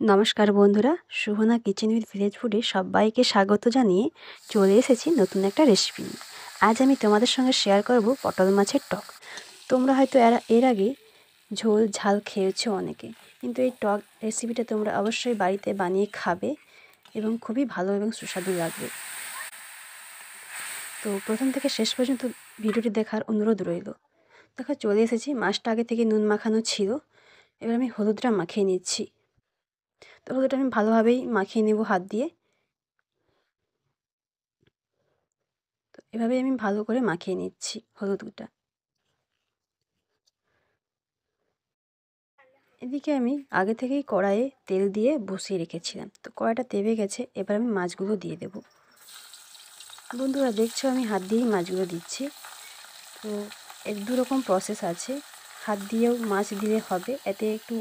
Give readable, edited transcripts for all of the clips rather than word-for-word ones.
নমস্কার বন্ধুরা, সুহনা kitchen with village ফুডে সবাইকে স্বাগত জানিয়ে চলে এসেছি নতুন একটা রেসিপি নিয়ে। আজ আমি তোমাদের সঙ্গে শেয়ার করব পটল মাছের টক। তোমরা হয়তো এর আগে ঝোল ঝাল খেয়েছো অনেকে, কিন্তু এই টক রেসিপিটা তোমরা অবশ্যই বাড়িতে বানিয়ে খাবে এবং খুবই ভালো এবং সুস্বাদু লাগবে। তো প্রথম থেকে শেষ পর্যন্ত ভিডিওটি দেখার অনুরোধ রইল। দেখো চলে এসেছি, মাছটা আগে থেকে নুন মাখানো ছিল। এবার আমি হলুদটা মাখিয়ে নিচ্ছি। তো হলুদটা আমি ভালোভাবেই মাখিয়ে নেব হাত দিয়ে। তো এভাবে আমি ভালো করে মাখিয়ে নিচ্ছি হলুদটা। এদিকে আমি আগে থেকেই কড়াইয়ে তেল দিয়ে বসিয়ে রেখেছিলাম। তো কড়াইটা তেবে গেছে, এবার আমি মাছগুলো দিয়ে দেব। বন্ধুরা দেখছো আমি হাত দিয়েই মাছগুলো দিচ্ছি। তো এর দু রকম প্রসেস আছে, হাত দিয়েও মাছ দিলে হবে, এতে একটু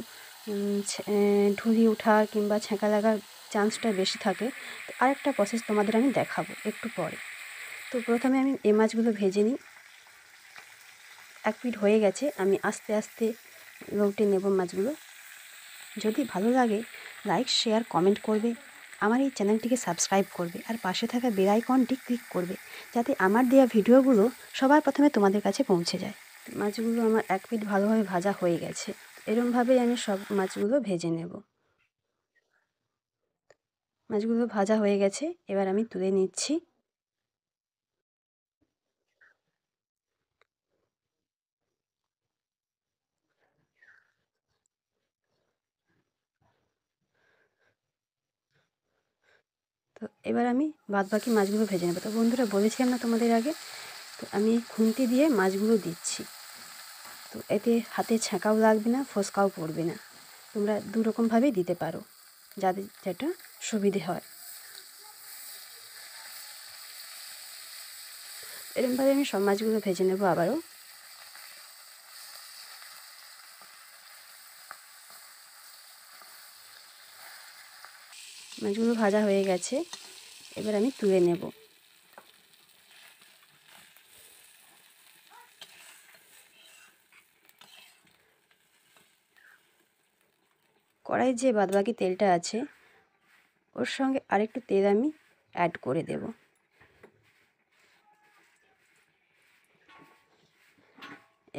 ঢুলি ওঠার কিংবা ছ্যাঁকা লাগার চান্সটা বেশি থাকে। তো আরেকটা প্রসেস তোমাদের আমি দেখাবো একটু পরে। তো প্রথমে আমি এই মাছগুলো ভেজে নিই। এক পিঠ হয়ে গেছে, আমি আস্তে আস্তে লৌটে নেব মাছগুলো। যদি ভালো লাগে লাইক শেয়ার কমেন্ট করবে, আমার এই চ্যানেলটিকে সাবস্ক্রাইব করবে আর পাশে থাকা বেল আইকনটি ক্লিক করবে, যাতে আমার দেওয়া ভিডিওগুলো সবার প্রথমে তোমাদের কাছে পৌঁছে যায়। মাছগুলো আমার এক পিঠ ভালোভাবে ভাজা হয়ে গেছে। এরমভাবেই আমি সব মাছগুলো ভেজে নেব। মাছগুলো ভাজা হয়ে গেছে, এবার আমি তুলে নিচ্ছি। তো এবার আমি বাদবাকি মাছগুলো ভেজে নেব। তো বন্ধুরা বলেছিলাম না তোমাদের আগে, তো আমি খুন্তি দিয়ে মাছগুলো দিচ্ছি। তো এতে হাতে ছ্যাঁকাও লাগবে না, ফোসকাও পড়বে না। তোমরা দু রকমভাবেই দিতে পারো, যাদের যেটা সুবিধে হয়। এরকমভাবে আমি সব মাছগুলো ভেজে নেব আবারও। মাছগুলো ভাজা হয়ে গেছে, এবার আমি তুলে নেব। কড়াইয়ে যে বাদবাকি তেলটা আছে ওর সঙ্গে আরেকটু তেল আমি অ্যাড করে দেব।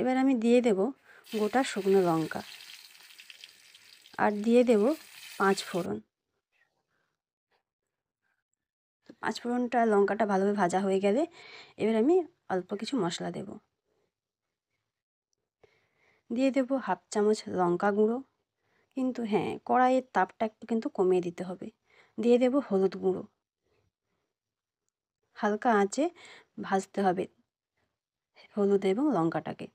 এবার আমি দিয়ে দেব গোটা শুকনো লঙ্কা আর দিয়ে দেব 5 ফোড়ন। 5 ফোড়নটা লঙ্কাটা ভালোভাবে ভাজা হয়ে গেলে এবার আমি অল্প কিছু মশলা দেব। দিয়ে দেব হাফ চামচ লঙ্কা গুঁড়ো, কিন্তু হ্যাঁ কড়াইয়ের তাপটা একটু কিন্তু কমিয়ে দিতে হবে। দিয়ে দেব হলুদ গুঁড়ো, হালকা আঁচে ভাজতে হবে হলুদ এবং লঙ্কাটাকে।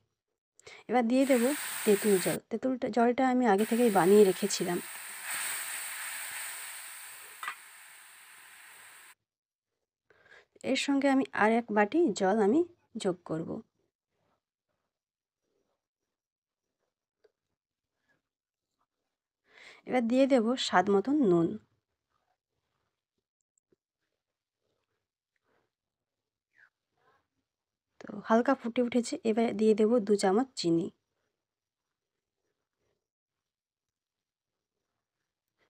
এবার দিয়ে দেব তেঁতুল জল। জলটা আমি আগে থেকেই বানিয়ে রেখেছিলাম। এর সঙ্গে আমি আর এক বাটি জল আমি যোগ করব। এবার দিয়ে দেব স্বাদ মতন নুন। তো হালকা ফুটে উঠেছে, এবার দিয়ে দেব 2 চামচ চিনি।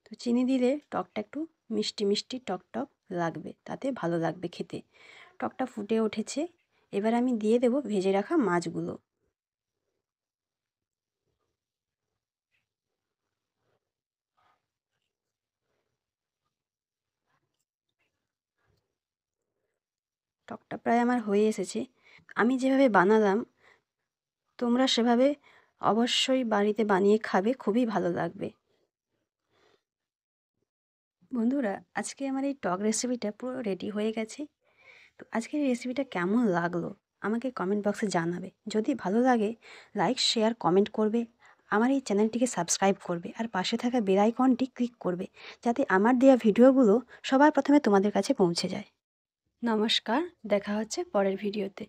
তো চিনি দিলে টকটা একটু মিষ্টি মিষ্টি টক টক লাগবে, তাতে ভালো লাগবে খেতে। টকটা ফুটে উঠেছে, এবার আমি দিয়ে দেব ভেজে রাখা মাছগুলো। টকটা প্রায় আমার হয়ে এসেছে। আমি যেভাবে বানালাম তোমরা সেভাবে অবশ্যই বাড়িতে বানিয়ে খাবে, খুবই ভালো লাগবে। বন্ধুরা আজকে আমার এই টক রেসিপিটা পুরো রেডি হয়ে গেছে। তো আজকের এই রেসিপিটা কেমন লাগলো আমাকে কমেন্ট বক্সে জানাবে। যদি ভালো লাগে লাইক শেয়ার কমেন্ট করবে, আমার এই চ্যানেলটিকে সাবস্ক্রাইব করবে আর পাশে থাকা বেল আইকনটি ক্লিক করবে, যাতে আমার দেওয়া ভিডিওগুলো সবার প্রথমে তোমাদের কাছে পৌঁছে যায়। নমস্কার, দেখা হচ্ছে পরের ভিডিওতে।